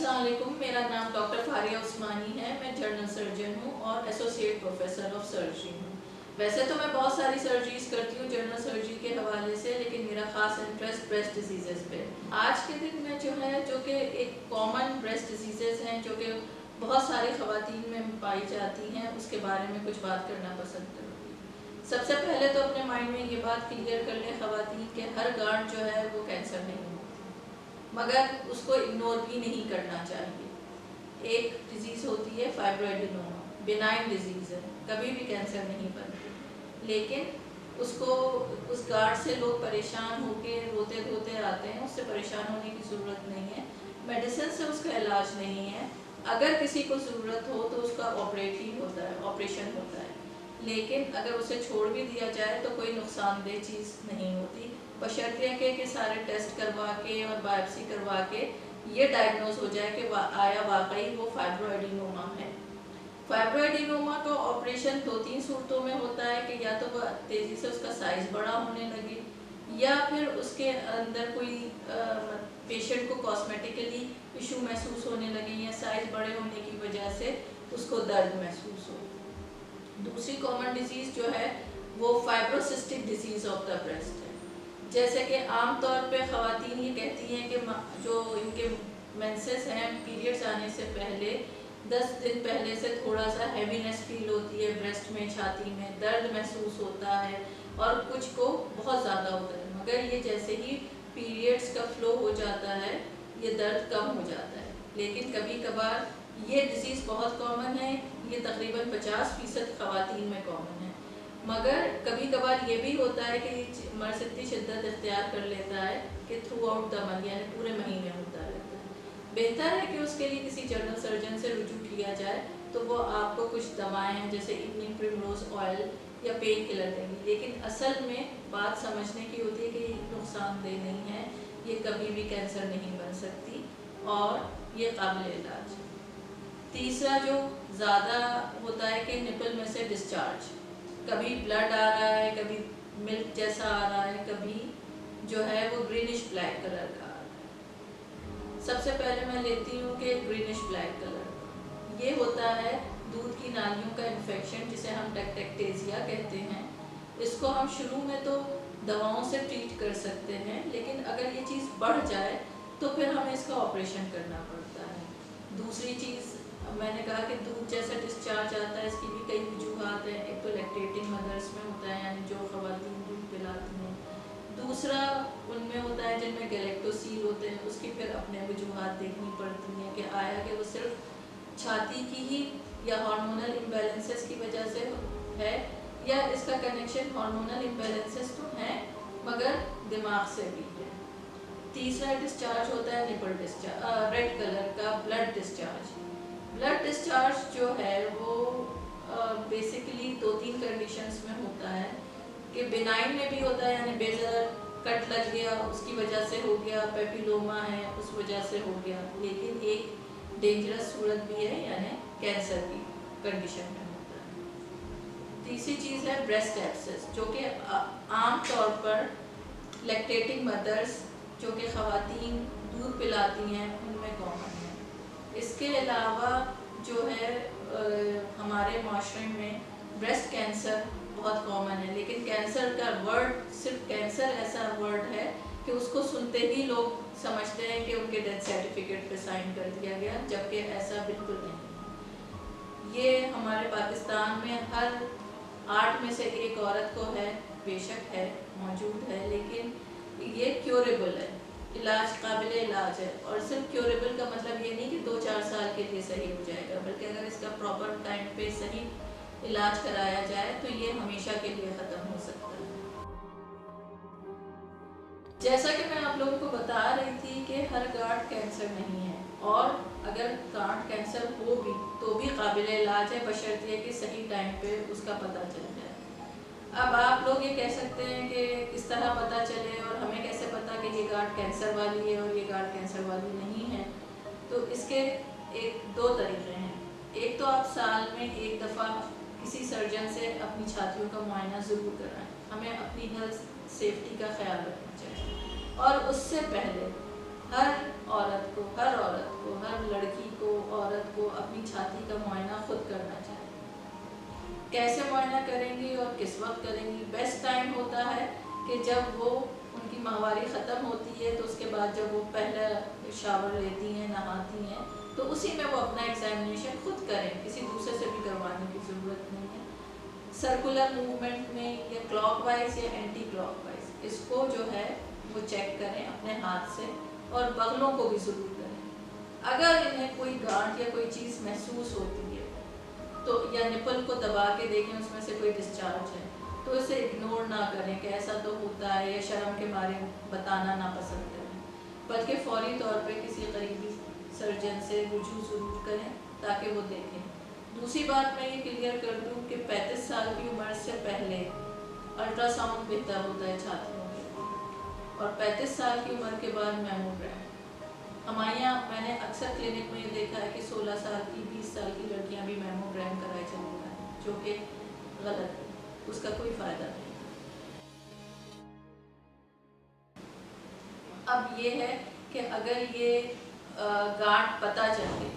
السلام علیکم، میرا نام ڈاکٹر فاریہ عثمانی ہے. میں جنرل سرجن ہوں اور ایسوسیٹ پروفیسر آف سرجری ہوں. ویسے تو میں بہت ساری سرجریز کرتی ہوں جنرل سرجری کے حوالے سے، لیکن میرا خاص انٹرسٹ بریسٹ ڈیزیزز پہ. آج کے دن میں جو کہ ایک کامن بریسٹ ڈیزیزز ہیں جو کہ بہت ساری خواتین میں پائی جاتی ہیں، اس کے بارے میں کچھ بات کرنا پسند کروں گی. سب سے پہلے تو اپنے مائنڈ میں یہ بات کلیئر کر لیں خواتین کہ ہر گانٹ جو ہے وہ کینسر نہیں ہوتی، مگر اس کو اگنور بھی نہیں کرنا چاہیے. ایک ڈیزیز ہوتی ہے فائبروڈینوما، بینائن ڈیزیز ہے، کبھی بھی کینسر نہیں بنتی، لیکن اس گارڈ سے لوگ پریشان ہو کے روتے دھوتے آتے ہیں. اس سے پریشان ہونے کی ضرورت نہیں ہے، میڈیسن سے اس کا علاج نہیں ہے. اگر کسی کو ضرورت ہو تو اس کا آپریشن ہوتا ہے، لیکن اگر اسے چھوڑ بھی دیا جائے تو کوئی نقصان دہ چیز نہیں ہوتی، بشرطیکہ کہ سارے ٹیسٹ کروا کے اور بایوپسی کروا کے یہ ڈائگنوز ہو جائے کہ آیا واقعی وہ فائبروڈینوما ہے. فائبروڈینوما کا آپریشن 2-3 صورتوں میں ہوتا ہے کہ یا تو وہ تیزی سے اس کا سائز بڑا ہونے لگے، یا پھر اس کے اندر کوئی پیشنٹ کو کاسمیٹیکلی ایشو محسوس ہونے لگے یا سائز بڑے ہونے کی وجہ سے اس کو درد محسوس ہو. دوسری کامن ڈیزیز جو ہے وہ فائبروسسٹک ڈیزیز آف دا بریسٹ ہے. جیسے کہ عام طور پہ خواتین یہ کہتی ہیں کہ جو ان کے مینسز ہیں، پیریڈز آنے سے پہلے 10 دن پہلے سے تھوڑا سا ہیوینس فیل ہوتی ہے، بریسٹ میں، چھاتی میں درد محسوس ہوتا ہے، اور کچھ کو بہت زیادہ ہوتا ہے. مگر یہ جیسے ہی پیریڈز کا فلو ہو جاتا ہے یہ درد کم ہو جاتا ہے. لیکن کبھی کبھار یہ ڈیزیز بہت کامن ہے، یہ تقریباً 50% خواتین میں کامن ہے. مگر کبھی کبھار یہ بھی ہوتا ہے کہ مرض اتنی شدت اختیار کر لیتا ہے کہ تھرو آؤٹ دا منتھ یعنی پورے مہینے ہوتا رہتا ہے. بہتر ہے کہ اس کے لیے کسی جنرل سرجن سے رجوع کیا جائے تو وہ آپ کو کچھ دوائیں جیسے ایوننگ پرمروز آئل یا پین کلر دیں گی. لیکن اصل میں بات سمجھنے کی ہوتی ہے کہ یہ نقصان دہ نہیں ہے، یہ کبھی بھی کینسر نہیں بن سکتی اور یہ قابل علاج ہے. تیسرا جو زیادہ ہوتا ہے کہ نپل میں سے ڈسچارج، کبھی بلڈ آ رہا ہے، کبھی ملک جیسا آ رہا ہے، کبھی جو ہے وہ گرینش بلیک کلر کا آ رہا ہے. سب سے پہلے میں لیتی ہوں کہ گرینش بلیک کلر یہ ہوتا ہے دودھ کی نالیوں کا انفیکشن جسے ہم ٹیکٹیکٹیزیا کہتے ہیں. اس کو ہم شروع میں تو دواؤں سے ٹریٹ کر سکتے ہیں، لیکن اگر یہ چیز بڑھ جائے تو پھر ہمیں اس کا آپریشن کرنا پڑتا ہے. دوسری چیز میں نے کہا کہ دودھ جیسا ڈسچارج آتا ہے، اس کی بھی کئی وجوہات ہیں. ایک تو لیکٹیٹنگ مدرس میں ہوتا ہے یعنی جو خواتین دودھ پلاتی ہیں. دوسرا ان میں ہوتا ہے جن میں گلیکٹوسیل ہوتے ہیں، اس کی پھر اپنے وجوہات دیکھنی پڑتی ہیں کہ آیا کہ وہ صرف چھاتی کی ہی یا ہارمونل امبیلنسز کی وجہ سے ہے، یا اس کا کنیکشن ہارمونل امبیلنسز تو ہیں مگر دماغ سے بھی ہے. تیسرا ڈسچارج ہوتا ہے نپل ڈسچارج، ریڈ کلر کا بلڈ ڈسچارج. بلڈ ڈسچارج جو ہے وہ بیسیکلی 2-3 کنڈیشنز میں ہوتا ہے کہ بینائن میں بھی ہوتا ہے یعنی بیزل کٹ لگ گیا اس کی وجہ سے ہو گیا، پیپیلوما ہے اس وجہ سے ہو گیا. لیکن ایک ڈینجرس صورت بھی ہے یعنی کینسر کی کنڈیشن میں ہوتا ہے. تیسری چیز ہے بریسٹ ایبسس جو کہ عام طور پر لیکٹیٹنگ مدرس جو کہ خواتین دودھ پلاتی ہیں ان میں کامن ہے. اس کے علاوہ جو ہے ہمارے معاشرے میں بریسٹ کینسر بہت کامن ہے، لیکن کینسر کا ورڈ صرف کینسر ایسا ورڈ ہے کہ اس کو سنتے ہی لوگ سمجھتے ہیں کہ ان کے ڈیتھ سرٹیفکیٹ پہ سائن کر دیا گیا، جبکہ ایسا بالکل نہیں ہے. یہ ہمارے پاکستان میں ہر 8 میں سے 1 عورت کو ہے، بے شک ہے موجود ہے، لیکن یہ کیوریبل ہے، علاج قابل علاج ہے. اور صرف کیوریبل کا مطلب یہ نہیں کہ 2-4 سال کے لیے صحیح ہو جائے گا، بلکہ اگر اس کا پراپر ٹائم پہ صحیح علاج کرایا جائے تو یہ ہمیشہ کے لیے ختم ہو سکتا ہے. جیسا کہ میں آپ لوگوں کو بتا رہی تھی کہ ہر گارڈ کینسر نہیں ہے، اور اگر گارڈ کینسر ہو بھی تو بھی قابل علاج ہے بشرطیکہ کہ صحیح ٹائم پہ اس کا پتہ چل جائے. اب آپ لوگ یہ کہہ سکتے ہیں کہ کس طرح پتہ چلے اور ہمیں کیسے پتہ کہ یہ گارڈ کینسر والی ہے اور یہ گارڈ کینسر والی نہیں ہے. تو اس کے 2 طریقے ہیں. ایک تو آپ سال میں 1 دفعہ کسی سرجن سے اپنی چھاتیوں کا معائنہ ضرور کرائیں. ہمیں اپنی ہیلتھ سیفٹی کا خیال رکھنا چاہیے. اور اس سے پہلے ہر عورت کو ہر لڑکی کو عورت کو اپنی چھاتی کا معائنہ خود کرنا چاہیے. کیسے معائنہ کریں گی اور کس وقت کریں گی؟ بیسٹ ٹائم ہوتا ہے کہ جب وہ ان کی ماہواری ختم ہوتی ہے تو اس کے بعد جب وہ پہلا شاور لیتی ہیں، نہاتی ہیں، تو اسی میں وہ اپنا ایگزامینیشن خود کریں، کسی دوسرے سے بھی کروانے کی ضرورت نہیں ہے. سرکولر موومنٹ میں یا کلاک وائز یا اینٹی کلاک وائز اس کو جو ہے وہ چیک کریں اپنے ہاتھ سے، اور بغلوں کو بھی ضرور کریں. اگر انہیں کوئی گانٹھ یا کوئی چیز محسوس ہوتی ہے تو یا نپل کو دبا کے دیکھیں اس میں سے کوئی ڈسچارج ہے تو اسے اگنور نہ کریں کہ ایسا تو ہوتا ہے، یا شرم کے بارے میں بتانا نہ پسند کریں، بلکہ فوری طور پہ کسی قریبی سرجن سے رجوع ضرور کریں تاکہ وہ دیکھیں. دوسری بات میں یہ کلیئر کر دوں کہ 35 سال کی عمر سے پہلے الٹرا ساؤنڈ بہتر ہوتا ہے چھاتیوں کے، اور 35 سال کی عمر کے بعد میموگرام. ہمارے یہاں میں نے اکثر کلینک میں یہ دیکھا ہے کہ 16 سال کی 20 سال کی لڑکیاں بھی میموگرام کرائے چلی جائیں، جو کہ غلط ہے، اس کا کوئی فائدہ نہیں. اب یہ ہے کہ اگر یہ گانٹھ پتہ چل گئی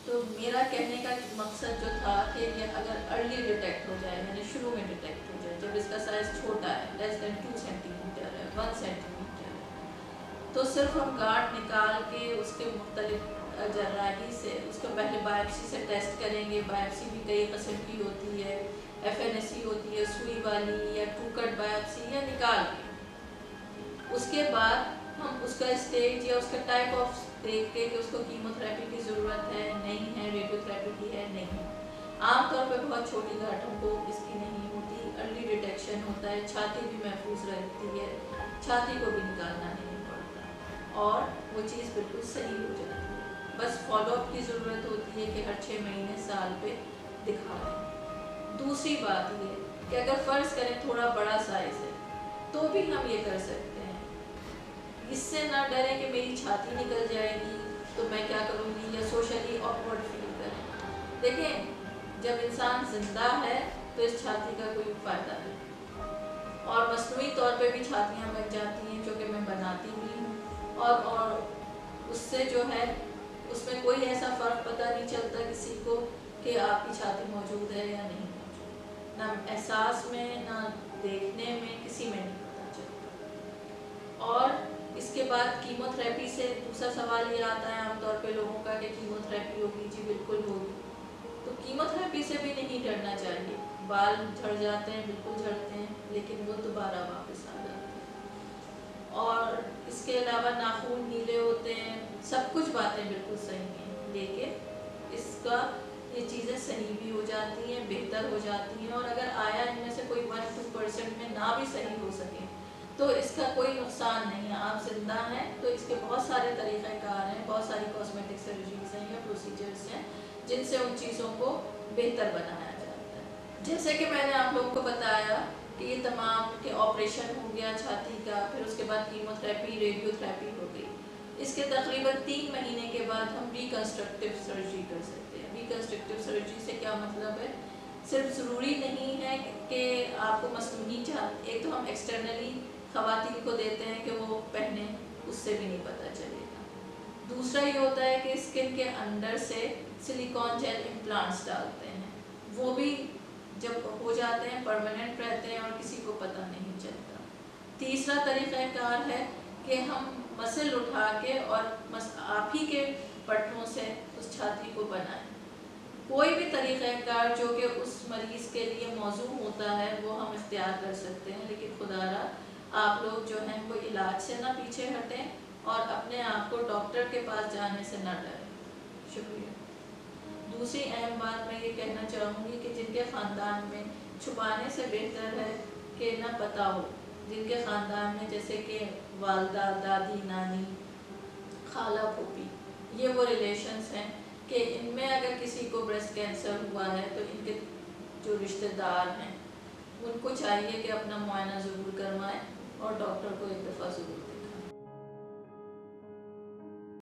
تو میرا کہنے کا مقصد جو تھا کہ یہ اگر ارلی ڈیٹیکٹ ہو جائے، یعنی شروع میں ڈیٹیکٹ ہو جائے، جب اس کا سائز چھوٹا ہے، لیس دین 2 سینٹی میٹر ہے، 1 سینٹی میٹر ہے، تو صرف ہم گانٹھ نکال کے اس کے مختلف جراحی سے اس کو پہلے بایوپسی سے ٹیسٹ کریں گے. بایوپسی بھی کئی قسم کی ہوتی ہے، FNAC ہوتی ہے سوئی والی، یا 2 کٹ بایوپسی، یا نکال کے اس کے بعد ہم اس کا اسٹیج یا اس کا ٹائپ آف دیکھ کے کہ اس کو کیمو تھراپی کی ضرورت ہے، نہیں ہے، ریڈیو تھراپی کی ہے، نہیں. عام طور پہ بہت چھوٹی گانٹھوں کو اس کی نہیں ہوتی، ارلی ڈیٹیکشن ہوتا ہے، چھاتی بھی محفوظ رہتی ہے، چھاتی کو بھی نکالنا نہیں پڑتا، اور وہ چیز بالکل صحیح ہو جاتی ہے. بس فالو اپ کی ضرورت ہوتی ہے کہ ہر 6 مہینے سال پہ دکھا لیں. دوسری بات یہ کہ اگر فرض کریں تھوڑا بڑا سائز ہے تو بھی ہم یہ کر سکتے ہیں. اس سے نہ ڈریں کہ میری چھاتی نکل جائے گی تو میں کیا کروں گی، یا سوشلی آکورڈ فیل کریں. دیکھیں جب انسان زندہ ہے تو اس چھاتی کا کوئی فائدہ نہیں، اور مصنوعی طور پہ بھی چھاتیاں بن جاتی ہیں جو کہ میں بناتی بھی ہوں، اور اس سے جو ہے اس میں کوئی ایسا فرق پتہ نہیں چلتا کسی کو کہ آپ کی چھاتی موجود ہے یا نہیں موجود، نہ احساس میں نہ دیکھنے میں، کسی میں نہیں پتہ چلتا. اور اس کے بعد کیمو تھراپی سے دوسرا سوال یہ آتا ہے عام طور پہ لوگوں کا کہ کیمو تھراپی ہوگی، جی بالکل ہوگی. تو کیمو تھراپی سے بھی نہیں ڈرنا چاہیے. بال جھڑ جاتے ہیں، بالکل جھڑتے ہیں، لیکن وہ دوبارہ واپس آ جاتے ہیں. اور اس کے علاوہ ناخون نیلے ہوتے ہیں، سب کچھ باتیں بالکل صحیح ہیں، لیکن اس کا یہ چیزیں صحیح بھی ہو جاتی ہیں، بہتر ہو جاتی ہیں. اور اگر آیا ان میں سے کوئی 1-2% میں نہ بھی صحیح ہو سکے تو اس کا کوئی نقصان نہیں ہے. آپ زندہ ہیں تو اس کے بہت سارے طریقہ کار ہیں، بہت ساری کاسمیٹک سرجریز ہیں یا پروسیجرز ہیں جن سے ان چیزوں کو بہتر بنایا جاتا ہے. جیسے کہ میں نے آپ لوگوں کو بتایا کہ یہ تمام کہ آپریشن ہو گیا چھاتی کا، پھر اس کے بعد کیمو تھراپی، ریڈیو تھراپی ہو گئی. اس کے تقریباً 3 مہینے کے بعد ہم ریکنسٹرکٹیو سرجری کر سکتے ہیں. ریکنسٹرکٹیو سرجری سے کیا مطلب ہے؟ صرف ضروری نہیں ہے کہ آپ کو مصنوعی چھاتی، ایک تو ہم ایکسٹرنلی خواتین کو دیتے ہیں کہ وہ پہنیں، اس سے بھی نہیں پتہ چلے گا. دوسرا یہ ہوتا ہے کہ اسکن کے اندر سے سلیکون جیل امپلانٹس ڈالتے ہیں، وہ بھی جب ہو جاتے ہیں پرماننٹ رہتے ہیں اور کسی کو پتہ نہیں چلتا. تیسرا طریقہ کار ہے کہ ہم مسل اٹھا کے اور آپ ہی کے پٹھوں سے اس چھاتی کو بنائیں. کوئی بھی طریقہ کار جو کہ اس مریض کے لیے موزوں ہوتا ہے وہ ہم اختیار کر سکتے ہیں، لیکن خدا را آپ لوگ جو ہیں وہ علاج سے نہ پیچھے ہٹیں اور اپنے آپ کو ڈاکٹر کے پاس جانے سے نہ ڈریں. شکریہ. دوسری اہم بات میں یہ کہنا چاہوں گی کہ جن کے خاندان میں چھپانے سے بہتر ہے کہ نہ پتہ ہو، جن کے خاندان میں جیسے کہ والدہ، دادی، نانی، خالہ، پھوپھی، یہ وہ ریلیشنز ہیں کہ ان میں اگر کسی کو بریسٹ کینسر ہوا ہے تو ان کے جو رشتہ دار ہیں ان کو چاہیے کہ اپنا معائنہ ضرور کروائیں اور ڈاکٹر کو ایک دفعہ ضرور